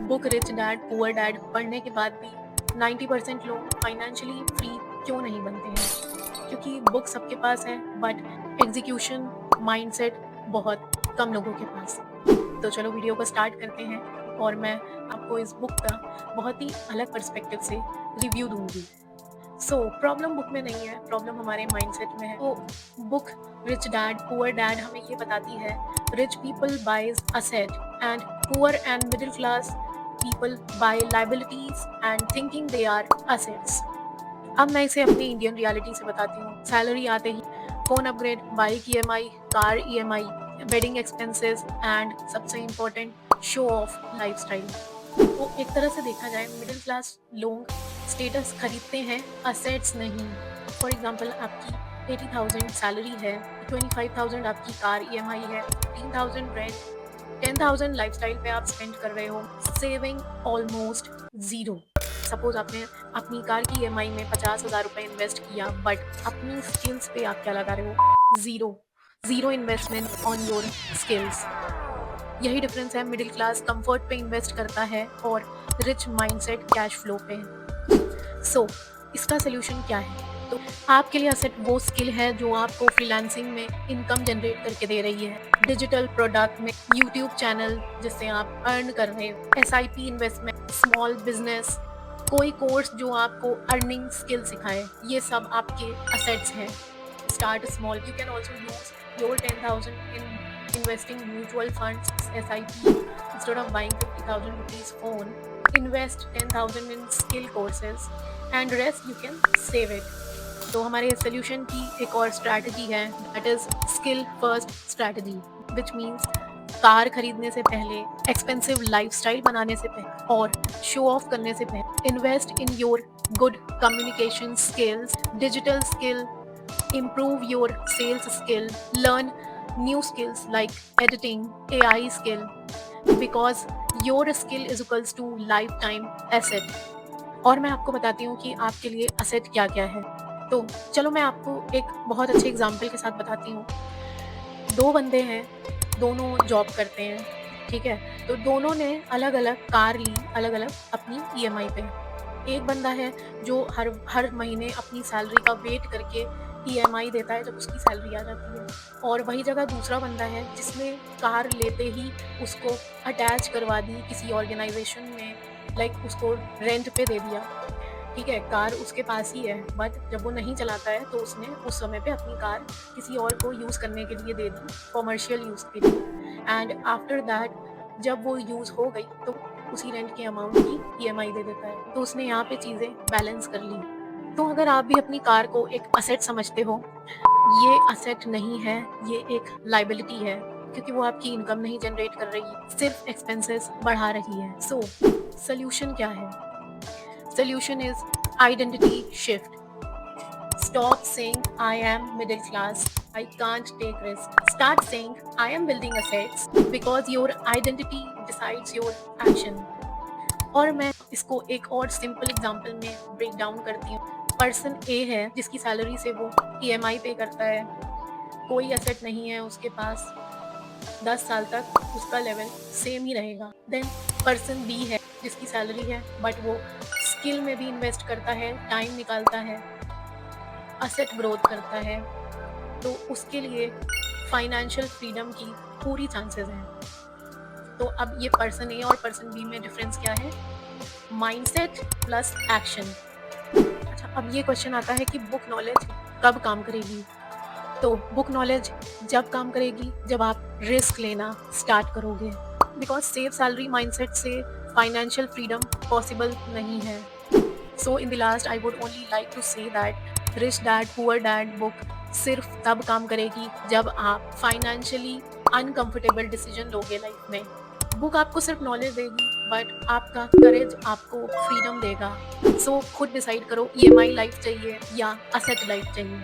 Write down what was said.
Book rich dad poor dad पढ़ने के बाद भी 90% लोग फाइनेंशियली फ्री क्यों नहीं बनते हैं? क्योंकि बुक सबके पास है बट एग्जीक्यूशन माइंडसेट बहुत कम लोगों के पास। तो चलो वीडियो को स्टार्ट करते हैं और मैं आपको इस बुक का बहुत ही अलग पर्सपेक्टिव से रिव्यू दूंगी। प्रॉब्लम बुक में नहीं है, प्रॉब्लम हमारे माइंडसेट में है। तो book rich dad poor dad हमें ये बताती है rich people buys asset and poor and middle class people buy liabilities and thinking they are assets. अब मैं इसे अपनी इंडियन रियलिटी से बताती हूँ। सैलरी आते ही phone upgrade, bike EMI, car EMI, wedding expenses and सबसे इम्पोर्टेंट शो ऑफ लाइफस्टाइल। तो एक तरह से देखा जाए मिडिल क्लास लोग स्टेटस खरीदते हैं, असेट्स नहीं। फॉर एग्जांपल आपकी 80,000 सैलरी है, 25,000 आपकी कार ईएमआई है, 15,000 रेंट, 10,000 लाइफस्टाइल पे आप स्पेंड कर रहे हो, सेविंग ऑलमोस्ट जीरो। सपोज आपने अपनी कार की ईएमआई में 50,000 रुपये इन्वेस्ट किया बट अपनी स्किल्स पे आप क्या लगा रहे हो? Zero. Zero investment on your skills. यही डिफरेंस है, मिडिल क्लास कंफर्ट पे इन्वेस्ट करता है और रिच माइंडसेट कैश फ्लो पे। इसका सोल्यूशन क्या है? तो आपके लिए असेट वो स्किल है जो आपको फ्रीलांसिंग में इनकम जनरेट करके दे रही है, डिजिटल प्रोडक्ट में यूट्यूब चैनल जिससे आप अर्न कर रहे हो, एसआईपी इन्वेस्टमेंट, स्मॉल बिजनेस, कोई कोर्स जो आपको अर्निंग स्किल सिखाए, ये सब आपके असेट्स हैं। Start small. You can also use your 10,000 in investing mutual funds, SIP, instead of buying 50,000 rupees phone. Invest 10,000 in skill courses and rest you can save it. तो हमारे solution की एक और स्ट्रैटेजी है, that is skill first strategy, which means car खरीदने से पहले, expensive lifestyle बनाने से पहले और शो ऑफ करने से पहले invest in your good communication skills, digital skill, improve your sales skill, learn new skills like editing, AI skill, because your skill is equals to lifetime asset. और मैं आपको बताती हूँ कि आपके लिए असेट क्या क्या है। तो चलो मैं आपको एक बहुत अच्छे एग्जाम्पल के साथ बताती हूँ। दो बंदे हैं, दोनों जॉब करते हैं, ठीक है। तो दोनों ने अलग अलग कार ली, अलग अलग अपनी ईएमआई पे। एक बंदा है जो हर महीने अपनी सैलरी का वेट करके ईएमआई देता है जब उसकी सैलरी आ जाती है, और वही जगह दूसरा बंदा है जिसने कार लेते ही उसको अटैच करवा दी किसी ऑर्गेनाइजेशन में, लाइक उसको रेंट पे दे दिया, ठीक है। कार उसके पास ही है बट जब वो नहीं चलाता है तो उसने उस समय पे अपनी कार किसी और को यूज़ करने के लिए दे दी, कॉमर्शियल यूज़ के लिए। एंड आफ्टर दैट जब वो यूज़ हो गई तो उसी रेंट के अमाउंट की ईएमआई दे देता है। तो उसने यहाँ पे चीज़ें बैलेंस कर ली। तो अगर आप भी अपनी कार को एक असेट समझते हो, ये असेट नहीं है, ये एक लाइबिलिटी है, क्योंकि वो आपकी इनकम नहीं जनरेट कर रही, सिर्फ एक्सपेंसेस बढ़ा रही है। सोल्यूशन क्या है? Solution is identity shift. Stop saying I am middle class, I can't take risk. Start saying I am building assets because your identity decides your action. और मैं इसको एक और सिंपल एग्जांपल में ब्रेक डाउन करती हूँ। पर्सन ए है जिसकी सैलरी से वो ईएमआई पे करता है, कोई एसेट नहीं है उसके पास, 10 साल तक उसका लेवल सेम ही रहेगा। देन पर्सन बी है जिसकी सैलरी है बट वो स्किल में भी इन्वेस्ट करता है, टाइम निकालता है, असेट ग्रोथ करता है, तो उसके लिए फाइनेंशियल फ्रीडम की पूरी चांसेस हैं। तो अब ये पर्सन ए और पर्सन बी में डिफरेंस क्या है? Mindset plus action. अच्छा, अब ये क्वेश्चन आता है कि बुक नॉलेज कब काम करेगी? तो बुक नॉलेज जब काम करेगी जब आप रिस्क लेना स्टार्ट करोगे, बिकॉज सेफ सैलरी माइंडसेट से फाइनेंशियल फ्रीडम पॉसिबल नहीं है। So in the last I would only like to say that rich dad poor dad book सिर्फ तब काम करेगी जब आप फाइनेंशियली अनकंफर्टेबल डिसीजन लोगे लाइफ में। बुक आपको सिर्फ नॉलेज देगी बट आपका करेज आपको फ्रीडम देगा। खुद डिसाइड करो ईएमआई लाइफ चाहिए या असेट लाइफ चाहिए।